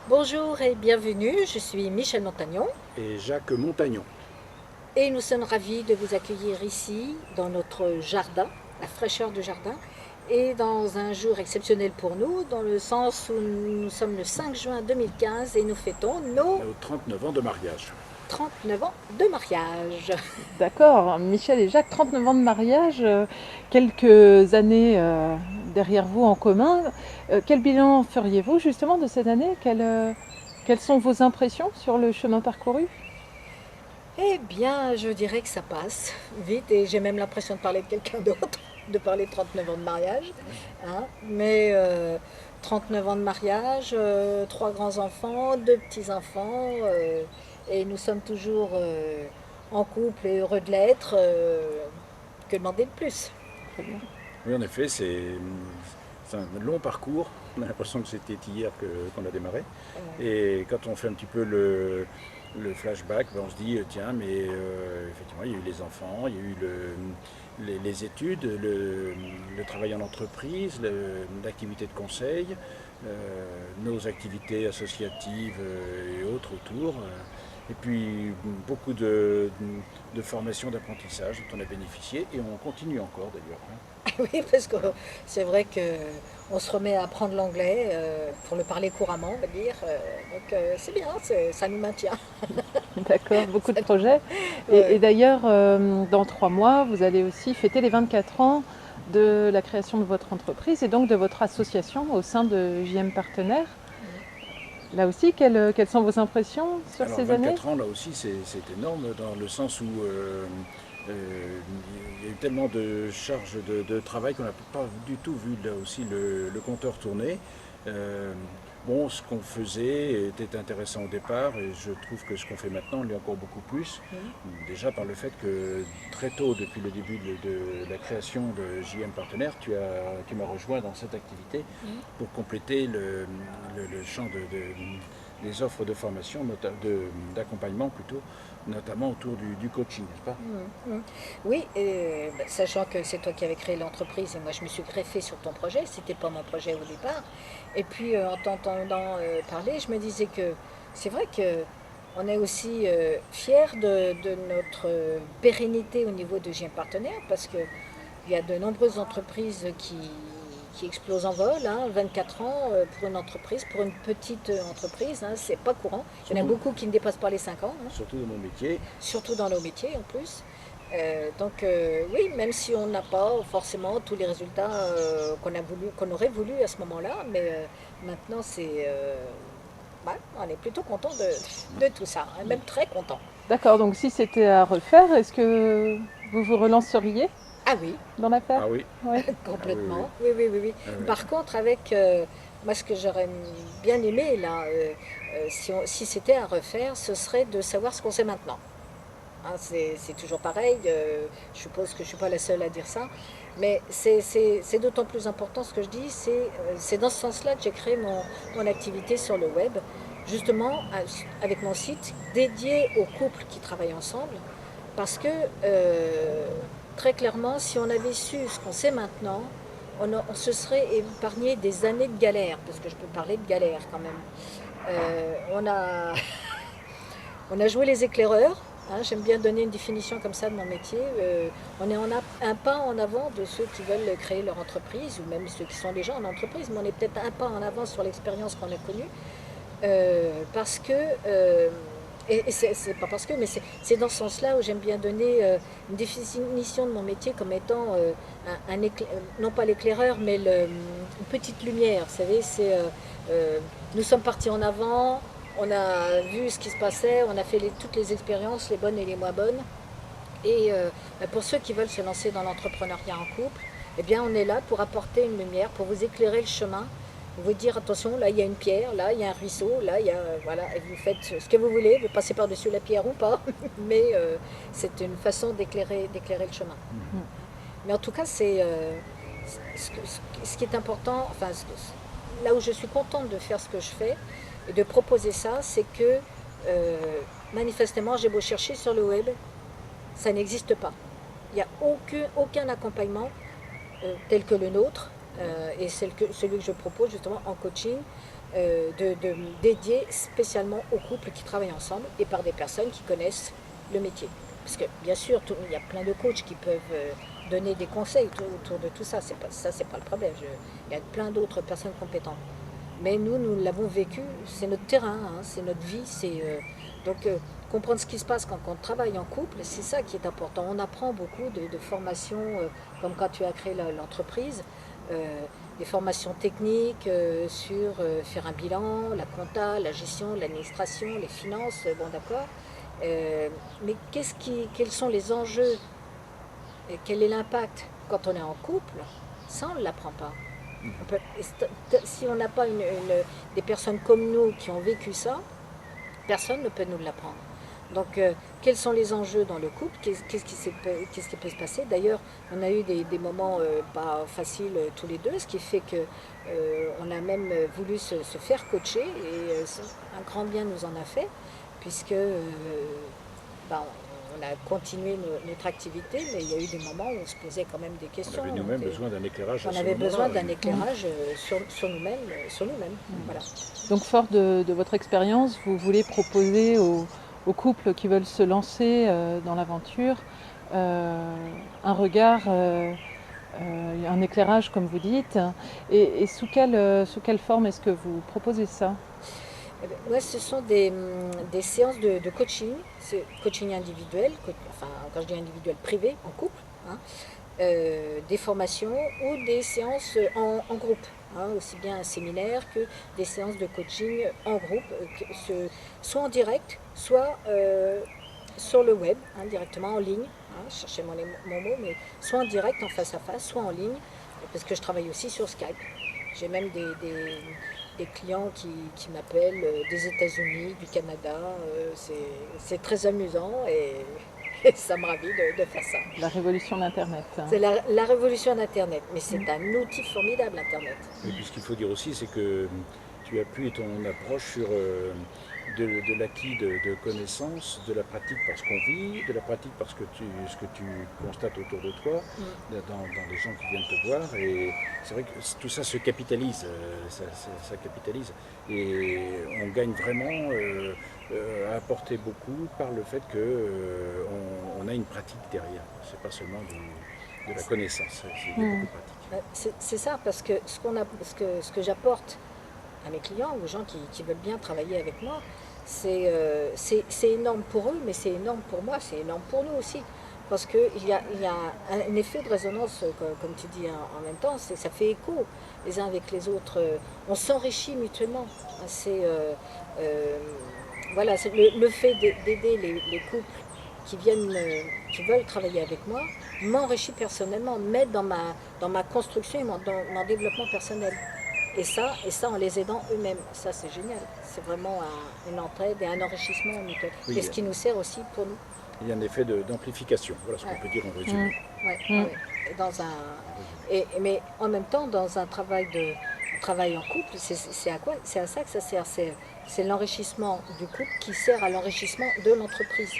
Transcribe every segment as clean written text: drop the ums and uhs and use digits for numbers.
Bonjour et bienvenue, je suis Michel Montagnon Et Jacques Montagnon. et nous sommes ravis de vous accueillir ici dans notre jardin, la fraîcheur du jardin, et dans un jour exceptionnel pour nous, dans le sens où nous sommes le 5 juin 2015 et nous fêtons nos Nos 39 ans de mariage. 39 ans de mariage. D'accord, Michel et Jacques, 39 ans de mariage, quelques années derrière vous en commun. Quel bilan feriez-vous justement de cette année? Quelles sont vos impressions sur le chemin parcouru? Eh bien, je dirais que ça passe vite et j'ai même l'impression de parler de quelqu'un d'autre, de parler de 39 ans de mariage. Hein. Mais 39 ans de mariage, trois grands-enfants, deux petits-enfants, et nous sommes toujours en couple et heureux de l'être. Que demander de plus? Très bien. Oui, en effet, c'est un long parcours. On a l'impression que c'était hier qu'on a démarré. Et quand on fait un petit peu le flashback, ben on se dit, tiens, mais effectivement, il y a eu les enfants, il y a eu les études, le travail en entreprise, l'activité de conseil, nos activités associatives et autres autour. Et puis beaucoup de formations d'apprentissage dont on a bénéficié et on continue encore d'ailleurs. Oui, parce que c'est vrai que on se remet à apprendre l'anglais pour le parler couramment, on va dire. Donc c'est bien, ça nous maintient. D'accord, beaucoup de projets. Et Ouais. d'ailleurs, dans 3 mois, vous allez aussi fêter les 24 ans de la création de votre entreprise et donc de votre association au sein de JM Partenaires. Là aussi, quelles sont vos impressions sur Alors ces années? 24 ans là aussi c'est énorme dans le sens où il y a eu tellement de charges de travail qu'on n'a pas du tout vu là aussi le compteur tourner. Euh, bon, ce qu'on faisait était intéressant au départ et je trouve que ce qu'on fait maintenant l'est encore beaucoup plus. Mhm. Déjà par le fait que très tôt, depuis le début de la création de JM Partenaires, tu m'as rejoint dans cette activité Mhm. pour compléter le champ des offres de formation, d'accompagnement plutôt, notamment autour du coaching, n'est-ce pas? Mhm. Mhm. Oui, sachant que c'est toi qui avais créé l'entreprise et moi je me suis greffée sur ton projet, c'était pas mon projet au départ. Et puis en t'entendant parler, je me disais que c'est vrai que on est aussi fiers de notre pérennité au niveau de GM Partenaire parce que il y a de nombreuses entreprises qui explosent en vol, hein, 24 ans pour une entreprise, pour une petite entreprise, hein, c'est pas courant. Il y en a Surtout, beaucoup qui ne dépassent pas les 5 ans. Hein, surtout dans mon métier. surtout dans nos métiers en plus. Donc oui, même si on n'a pas forcément tous les résultats qu'on aurait voulu à ce moment-là, mais maintenant ouais, on est plutôt content de tout ça, hein, même très content. D'accord, donc si c'était à refaire, est-ce que vous vous relanceriez Ah oui, dans l'affaire? Ah oui, Oui. ah oui, oui. complètement. Oui, oui, oui, oui. Ah oui. Par contre, avec moi, ce que j'aurais bien aimé là, si c'était à refaire, ce serait de savoir ce qu'on sait maintenant. Hein, c'est toujours pareil, je suppose que je ne suis pas la seule à dire ça, mais c'est d'autant plus important ce que je dis, c'est dans ce sens-là que j'ai créé mon activité sur le web, justement avec mon site dédié aux couples qui travaillent ensemble, parce que très clairement, si on avait su ce qu'on sait maintenant, on se serait épargné des années de galère, parce que je peux parler de galère quand même. On a joué les éclaireurs. Hein, j'aime bien donner une définition comme ça de mon métier. On est un pas en avant de ceux qui veulent créer leur entreprise, ou même ceux qui sont déjà en entreprise, mais on est peut-être un pas en avant sur l'expérience qu'on a connue. Parce que, et c'est pas parce que, mais c'est dans ce sens-là où j'aime bien donner une définition de mon métier comme étant non pas l'éclaireur, mais une petite lumière. Vous savez, nous sommes partis en avant, on a vu ce qui se passait, on a fait toutes les expériences, les bonnes et les moins bonnes. Et pour ceux qui veulent se lancer dans l'entrepreneuriat en couple, eh bien, on est là pour apporter une lumière, pour vous éclairer le chemin, vous dire attention, là il y a une pierre, là il y a un ruisseau, là il y a voilà, et vous faites ce que vous voulez, vous passez par-dessus la pierre ou pas, mais c'est une façon d'éclairer le chemin. Mais en tout cas, ce qui est important, enfin là où je suis contente de faire ce que je fais et de proposer ça, c'est que manifestement, j'ai beau chercher sur le web, ça n'existe pas. Il n'y a aucun accompagnement tel que le nôtre, et celui que je propose justement en coaching, dédié spécialement aux couples qui travaillent ensemble et par des personnes qui connaissent le métier. Parce que bien sûr, il y a plein de coachs qui peuvent donner des conseils autour de tout ça. C'est pas le problème. Il y a plein d'autres personnes compétentes. Mais nous l'avons vécu. C'est notre terrain, hein, c'est notre vie. Donc comprendre ce qui se passe quand on travaille en couple, c'est ça qui est important. On apprend beaucoup de formations, comme quand tu as créé l'entreprise. Des formations techniques sur faire un bilan, la compta, la gestion, l'administration, les finances, bon d'accord. Mais quels sont les enjeux et quel est l'impact quand on est en couple? Ça, on ne l'apprend pas. Si on n'a pas des personnes comme nous qui ont vécu ça, personne ne peut nous l'apprendre. Donc, quels sont les enjeux dans le couple? Qu'est-ce qui peut se passer? D'ailleurs, on a eu des moments pas faciles tous les deux, ce qui fait que on a même voulu se faire coacher et un grand bien nous en a fait, puisque on a continué notre activité, mais il y a eu des moments où on se posait quand même des questions. On avait nous-mêmes besoin d'un éclairage. On avait besoin d'un éclairage sur nous-mêmes. Voilà. Donc, fort de votre expérience, vous voulez proposer aux couples qui veulent se lancer dans l'aventure un regard, un éclairage comme vous dites, et sous quelle forme est-ce que vous proposez ça? Ouais, ce sont des séances de coaching, c'est coaching individuel, quand je dis individuel, privé, en couple, hein, des formations ou des séances en groupe, hein, aussi bien un séminaire que des séances de coaching en groupe, soit en direct, soit sur le web, hein, directement en ligne, hein, je cherchais mon mot, mais soit en direct, en face à face, soit en ligne, parce que je travaille aussi sur Skype. J'ai même des clients qui m'appellent des États-Unis, du Canada. C'est très amusant et ça me ravit de faire ça. La révolution d'Internet. C'est la révolution d'Internet, mais c'est un outil formidable, Internet. Et puis ce qu'il faut dire aussi, c'est que tu appuies ton approche sur de l'acquis de connaissances, de la pratique parce qu'on vit, de la pratique parce que ce que tu constates autour de toi, dans les gens qui viennent te voir. Et c'est vrai que tout ça se capitalise, ça capitalise. Et on gagne vraiment à apporter beaucoup par le fait qu'on a une pratique derrière. C'est pas seulement de la connaissance, c'est beaucoup de pratique. C'est ça, parce que ce que j'apporte à mes clients, aux gens qui veulent bien travailler avec moi, c'est énorme pour eux, mais c'est énorme pour moi, c'est énorme pour nous aussi. Parce qu'il y a un effet de résonance, comme tu dis en même temps, ça fait écho les uns avec les autres. On s'enrichit mutuellement. Voilà, le fait d'aider les couples qui veulent travailler avec moi, m'enrichit personnellement, m'aide dans ma construction et dans mon développement personnel. Et ça en les aidant eux-mêmes. Ça, c'est génial. C'est vraiment une entraide et un enrichissement mutuel. Oui, et ce qui nous sert aussi pour nous. Il y a un effet d'amplification. Voilà ce qu'on peut dire en résumé. Mais en même temps, dans un travail en couple, c'est à ça que ça sert. C'est l'enrichissement du couple qui sert à l'enrichissement de l'entreprise.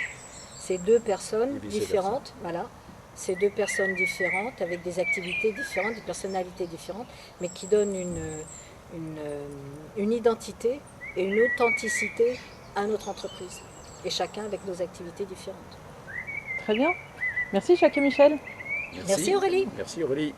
C'est deux personnes différentes, voilà. C'est deux personnes différentes, avec des activités différentes, des personnalités différentes, mais qui donnent une identité et une authenticité à notre entreprise. Et chacun avec nos activités différentes. Très bien. Merci Jacques et Michel. Merci Aurélie. Merci Aurélie.